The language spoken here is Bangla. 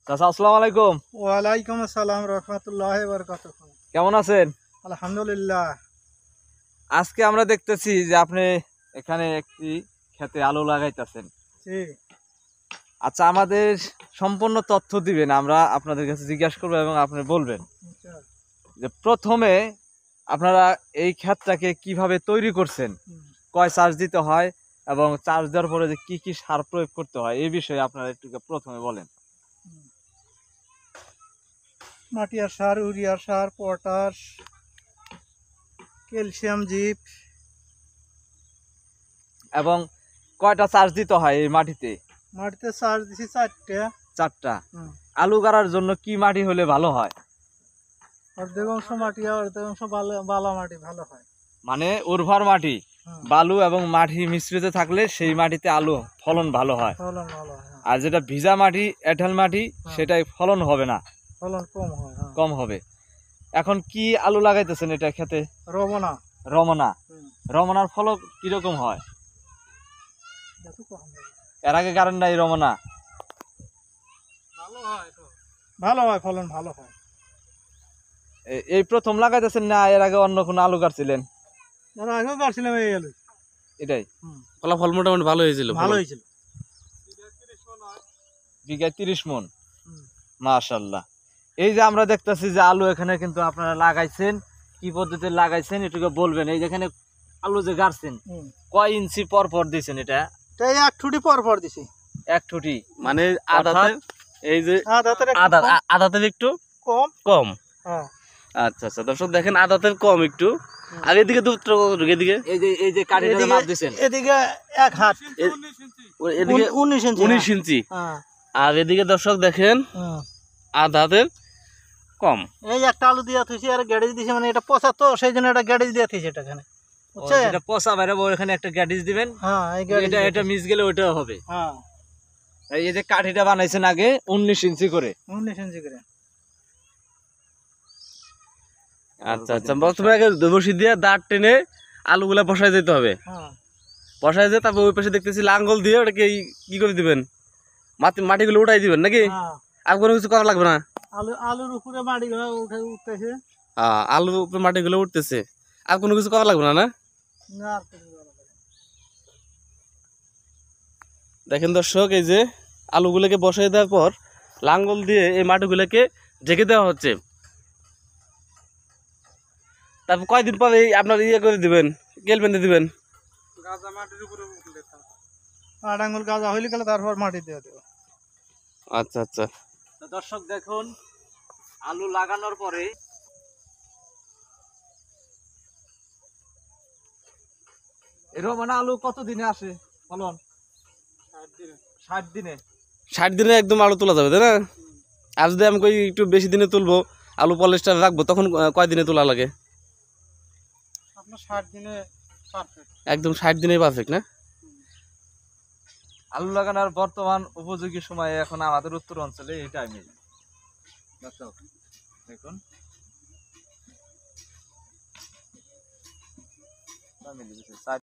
চাচা আসসালামু আলাইকুম। ওয়ালাইকুম আসসালাম রহমতুল্লাহ বারাকাতুহু। কেমন আছেন? আলহামদুলিল্লাহ। আজকে আমরা দেখতেছি যে আপনি এখানে একটি ক্ষেতে আলু লাগাইতেছেন। জি। আচ্ছা, আমাদের সম্পূর্ণ তথ্য দিবেন, আমরা আপনাদের কাছে জিজ্ঞাসা করবো এবং আপনি বলবেন আচ্ছা। যে প্রথমে আপনারা এই ক্ষেতটাকে কিভাবে তৈরি করছেন, কয় চার্জ দিতে হয় এবং চার্জ দেওয়ার পরে যে কি কি সার প্রয়োগ করতে হয় এই বিষয়ে আপনারা একটু প্রথমে বলেন। মাটিয়ার সার, ইউরিয়ার সার, পটাশ, ক্যালসিয়াম জিপ। এবং কয়টা চার্জ দিতে হয় এই মাটিতে? মাটিতে সার দিছি 4টে। 4টা। আলু গাড়ার জন্য কি মাটি হলে ভালো হয়? অর্ধেক অংশ মাটিয়া, অর্ধেক অংশ বালা মাটি ভালো হয়। মানে উর্বর মাটি, বালু এবং মাটি মিশ্রিত থাকলে সেই মাটিতে আলু ফলন ভালো হয়। ফলন ভালো হয়। আর যেটা ভিজা মাটি, এঁটেল মাটি, সেটাই ফলন হবে না, ফলন কম হয়। কম হবে। এখন কি আলু লাগাইতেছেন এটা খেতে? রমনা। রমনা। রমনার ফলন কিরকম হয়? এর আগে কারণ নাই রমনা? ভালো হয়, ফলন ভালো হয়। এই প্রথম লাগাইতেছেন না এর আগে অন্য কোনো আলু কাটছিলেন? এর আগেও কাটছিলাম এই আলু। এটাই ফলাফল মোটামুটি ভালো হয়েছিল। ভালো হয়েছিল। বিঘায় 30 মণ। মাশাআল্লাহ। এই যে আমরা দেখতেছি যে আলু এখানে কিন্তু আপনারা লাগাইছেন, কি পদ্ধতিতে লাগাইছেন এটুকু বলবেন। এই যেখানে আলু যে গাড়ছেন কয় ইঞ্চি পর পর দিয়েছেন? এটা তাই 1 ঠুটি পর পর দিছি। 1 ঠুটি মানে আদাতে, এই যে আদাতের একটু কম কম। হ্যাঁ। আচ্ছা আচ্ছা, দর্শক দেখেন আদাতের কম একটু। আর এদিকে দুধটা এদিকে এই যে কাঠিটা মাপ দিয়েছেন, এদিকে 1 হাত, এদিকে 19 ইঞ্চি। 19 ইঞ্চি। হ্যাঁ। আর এদিকে দর্শক দেখেন আদাতের কম। এই একটা আলু দিয়া থইছি আর গ্যারেজ দিছি, মানে এটা পচা তো সেই জন্য এটা গ্যারেজ দিয়া থইছি এটা এখানে। বুঝছেন? এটা পচা বাইরে এখানে একটা গ্যাটিস দিবেন। হ্যাঁ, এই গ্যারেজ এটা মিস গেলে ওটাও হবে। হ্যাঁ। এই যে কাঠিটা বানাইছেন আগে 19 ইঞ্চি করে। 19 ইঞ্চি করে। আচ্ছা আচ্ছা, প্রথমে আগে বসি দিয়ে দাঁড় টেনে আলুগুলা বসায় যেতে হবে। হ্যাঁ। বসায় যেয়ে তারপর ওই পাশে দেখতেছি লাঙ্গল দিয়ে ওটাকে কি করে দিবেন, মাটিগুলো উঠাই দিবেন নাকি? হ্যাঁ। আর কোনো কিছু করা লাগবে না? আলুর উপরে মাটিগুলো উঠতেছে। আলুর উপরে মাটিগুলো উঠতেছে, আর কোনো কিছু করা লাগবে না? না, না। দেখেন দর্শক, এই যে আলুগুলোকে বসাই দেওয়ার পর লাঙ্গল দিয়ে এই মাটিগুলোকে ঢেকে দেওয়া হচ্ছে। তারপর কয়দিন পরে আপনার করে দিবেন, কেল বেঁধে দিবেন? গাজা মাটির উপরে উঠলে 8 আঙ্গুল গাজা হইলে গেলে তারপর মাটি দিয়ে দেব। আচ্ছা আচ্ছা। তো দর্শক দেখুন, আলু লাগানোর পরে রমনা আলু কত দিনে আসে ফলন? 60 দিনে। 60 দিনে একদম আলু তোলা যাবে, তাই না? আর যদি আমি কই একটু বেশি দিনে তুলবো, আলু পলিশটা রাখবো, তখন কয় দিনে তোলা লাগে? আপনার 60 দিনে পারফেক্ট। একদম 60 দিনেই পারফেক্ট, না? আলু লাগানোর বর্তমান উপযোগী সময় এখন আমাদের উত্তর অঞ্চলে এই টাইমে। দর্শক দেখুন,